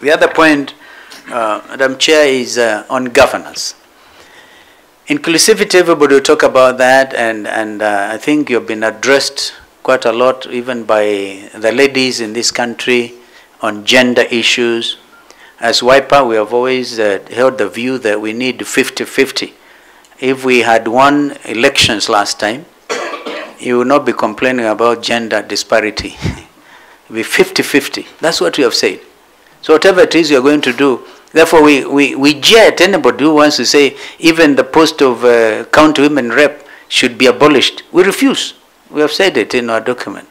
The other point, Madam Chair, is on governance. Inclusivity, everybody will talk about that, and I think you've been addressed quite a lot, even by the ladies in this country, on gender issues. As WIPA, we have always held the view that we need 50-50. If we had won elections last time, you will not be complaining about gender disparity. It will be 50-50. That's what we have said. So whatever it is you're going to do, therefore we jeer at anybody who wants to say even the post of county women rep should be abolished. We refuse. We have said it in our document.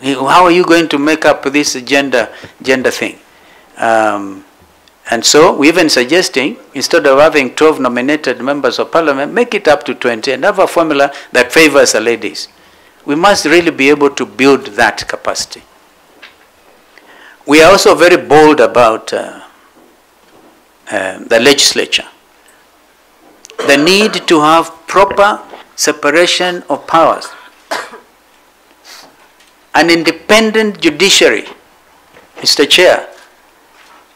How are you going to make up this gender thing? And so we're even suggesting, instead of having 12 nominated members of parliament, make it up to 20 and have a formula that favors the ladies. We must really be able to build that capacity. We are also very bold about the legislature. The need to have proper separation of powers. An independent judiciary, Mr. Chair,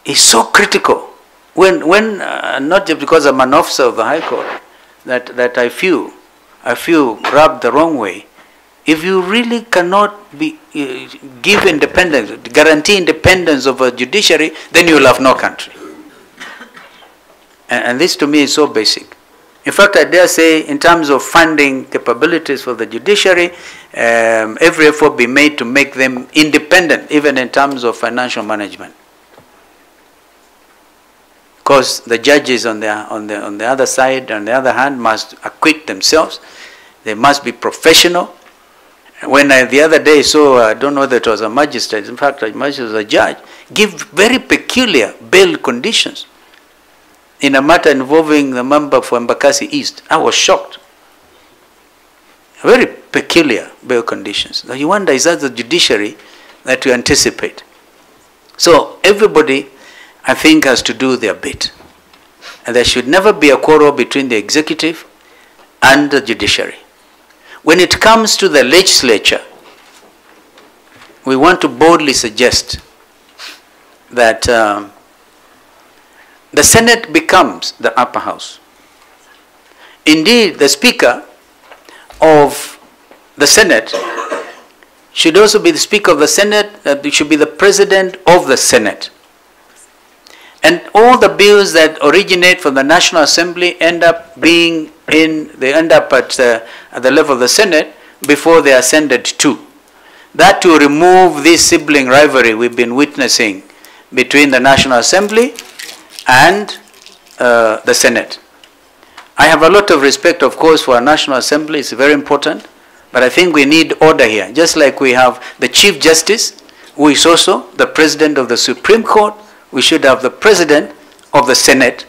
is so critical. When not just because I'm an officer of the High Court, that I feel rubbed the wrong way. If you really cannot give independence, guarantee independence of a judiciary, then you will have no country. And this to me is so basic. In fact, I dare say, in terms of funding capabilities for the judiciary, every effort be made to make them independent, even in terms of financial management. Because the judges on the other side, on the other hand, must acquit themselves. They must be professional. When I the other day saw, I don't know whether it was a magistrate, in fact, it was a judge, give very peculiar bail conditions in a matter involving the member for Embakasi East. I was shocked. Very peculiar bail conditions. Now you wonder, is that the judiciary that you anticipate? So everybody, I think, has to do their bit. And there should never be a quarrel between the executive and the judiciary. When it comes to the legislature, we want to boldly suggest that the Senate becomes the upper house. Indeed, the Speaker of the Senate should also be the Speaker of the Senate, should be the President of the Senate. And all the bills that originate from the National Assembly end up at the level of the Senate before they are ascended to. That to remove this sibling rivalry we've been witnessing between the National Assembly and the Senate. I have a lot of respect, of course, for our National Assembly. It's very important. But I think we need order here. Just like we have the Chief Justice, who is also the President of the Supreme Court, we should have the President of the Senate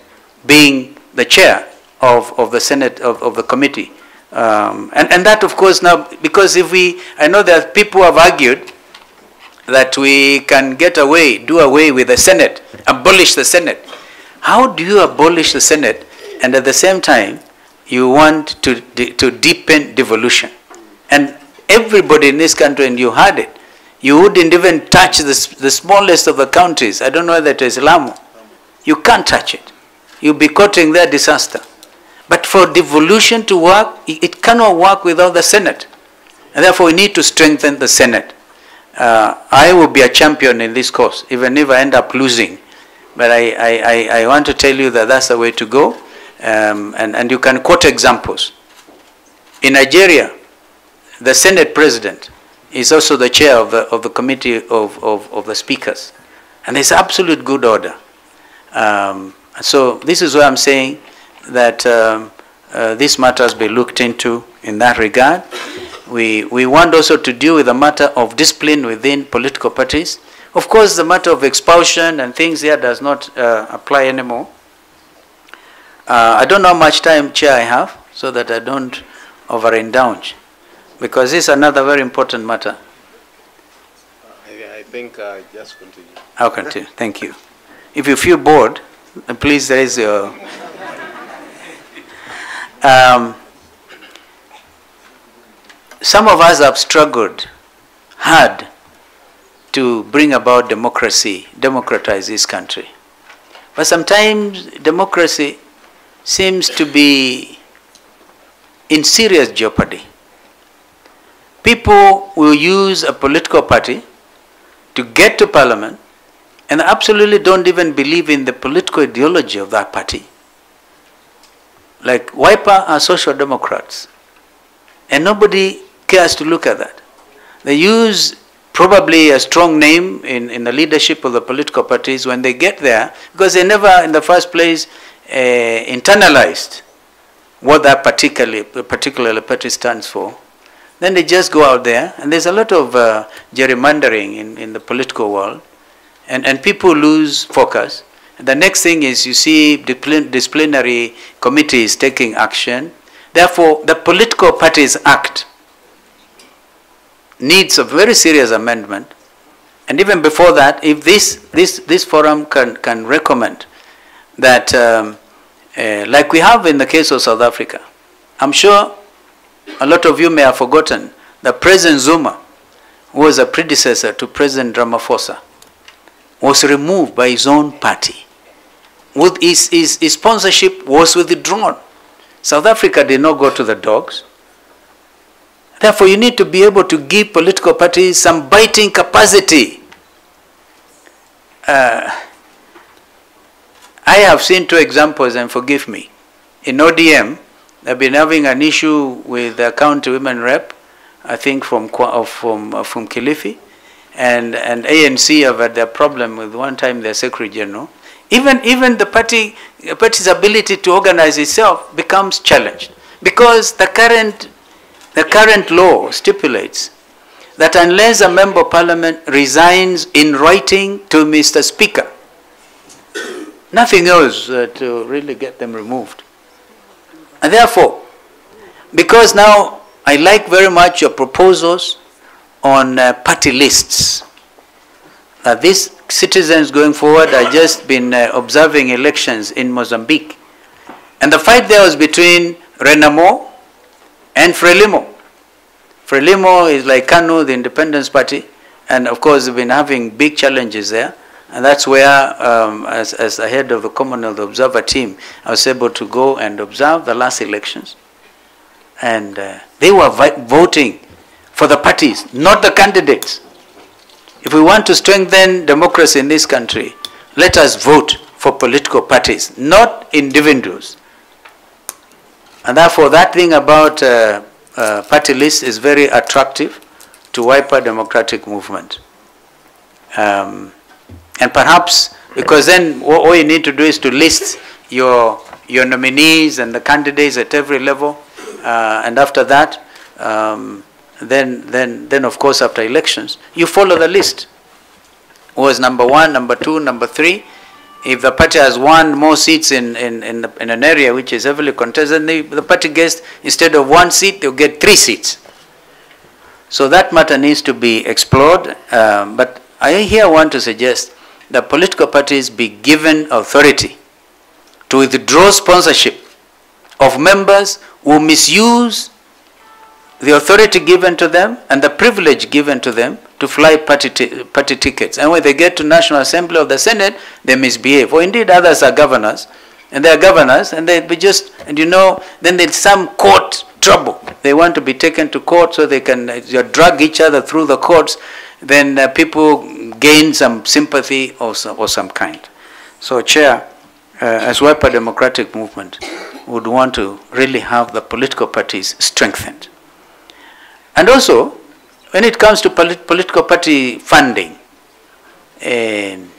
being the chair of the Senate, of the committee. And that, of course, now, because I know that people have argued that we can do away with the Senate, abolish the Senate. How do you abolish the Senate and at the same time you want to deepen devolution? And everybody in this country, and you had it, you wouldn't even touch the smallest of the counties. I don't know whether it is Lamu. You can't touch it. You'll be courting their disaster. But for devolution to work, it cannot work without the Senate. And therefore, we need to strengthen the Senate. I will be a champion in this cause, even if I end up losing. But I want to tell you that that's the way to go. And you can quote examples. In Nigeria, the Senate President is also the chair of the committee of the speakers. And there's absolute good order. So this is why I'm saying that this matter has been looked into in that regard. We want also to deal with the matter of discipline within political parties. Of course, the matter of expulsion and things here does not apply anymore. I don't know how much time, Chair, I have, so that I don't overindulge, because this is another very important matter. I think just continue. I'll continue. Thank you. If you feel bored, please raise your... some of us have struggled hard to bring about democracy, democratize this country. But sometimes democracy seems to be in serious jeopardy. People will use a political party to get to parliament and absolutely don't even believe in the political ideology of that party. Like Wiper are social democrats, and nobody cares to look at that. They use probably a strong name in the leadership of the political parties when they get there, because they never in the first place internalized what that particular party stands for. Then they just go out there, and there's a lot of gerrymandering in the political world, and people lose focus. And the next thing is you see disciplinary committees taking action. Therefore, the Political Parties Act needs a very serious amendment. And even before that, if this forum can recommend that, like we have in the case of South Africa, I'm sure a lot of you may have forgotten that President Zuma, who was a predecessor to President Ramaphosa, was removed by his own party. His sponsorship was withdrawn. South Africa did not go to the dogs. Therefore, you need to be able to give political parties some biting capacity. I have seen two examples, and forgive me. In ODM, they've been having an issue with the county women rep, I think from Kilifi, and ANC have had their problem with one time their Secretary General. Even the party's ability to organize itself becomes challenged, because the current law stipulates that unless a member of parliament resigns in writing to Mr. Speaker, nothing else to really get them removed. And therefore, because now I like very much your proposals on party lists, these citizens going forward have just been observing elections in Mozambique. And the fight there was between Renamo and Frelimo. Frelimo is like Kanu, the Independence Party, and of course they've been having big challenges there. And that's where, as the head of the Commonwealth Observer team, I was able to go and observe the last elections. And they were voting for the parties, not the candidates. If we want to strengthen democracy in this country, let us vote for political parties, not individuals. And therefore, that thing about party lists is very attractive to Wiper Democratic Movement. And perhaps, because then all you need to do is to list your nominees and the candidates at every level, and after that, then of course after elections, you follow the list. Who was number 1, number 2, number 3. If the party has won more seats in an area which is heavily contested, the party gets, instead of 1 seat, they'll get 3 seats. So that matter needs to be explored. But I here want to suggest that political parties be given authority to withdraw sponsorship of members who misuse the authority given to them and the privilege given to them to fly party tickets. And when they get to National Assembly or the Senate, they misbehave. Or indeed others are governors, and they are governors, and they be just, and you know, then there's some court trouble. They want to be taken to court so they can drag each other through the courts. Then people gain some sympathy or some kind. So, Chair, as Wiper Democratic Movement, would want to really have the political parties strengthened. And also, when it comes to political party funding, and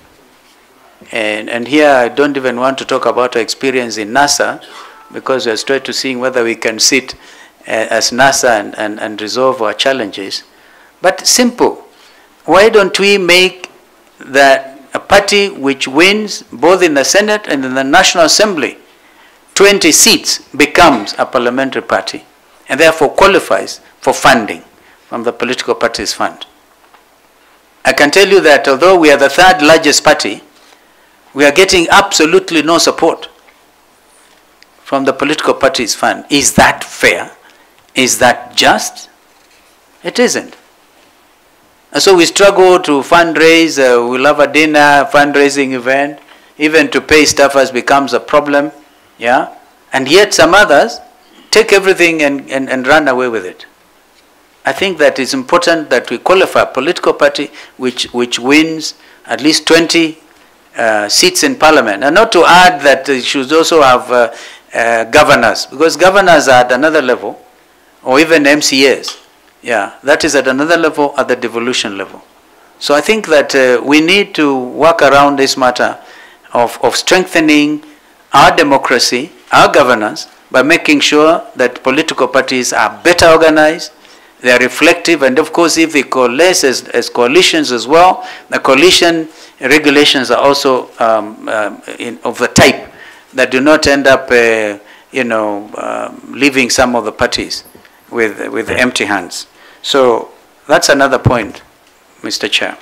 here I don't even want to talk about our experience in NASA, because we are straight to seeing whether we can sit as NASA and resolve our challenges. But simple, why don't we make that a party which wins both in the Senate and in the National Assembly 20 seats becomes a parliamentary party, and therefore qualifies for funding from the political parties fund. I can tell you that although we are the 3rd largest party, we are getting absolutely no support from the political parties fund. Is that fair? Is that just? It isn't. And so we struggle to fundraise, we'll have a dinner, fundraising event, even to pay staffers becomes a problem, yeah? And yet some others take everything and run away with it. I think that it's important that we qualify a political party which wins at least 20 seats in parliament. And not to add that it should also have governors, because governors are at another level, or even MCAs. Yeah, that is at another level, at the devolution level. So I think that we need to work around this matter of strengthening our democracy, our governance, by making sure that political parties are better organized, they are reflective, and of course if they coalesce as coalitions as well, the coalition regulations are also of the type that do not end up leaving some of the parties with empty hands. So that's another point, Mr. Chair.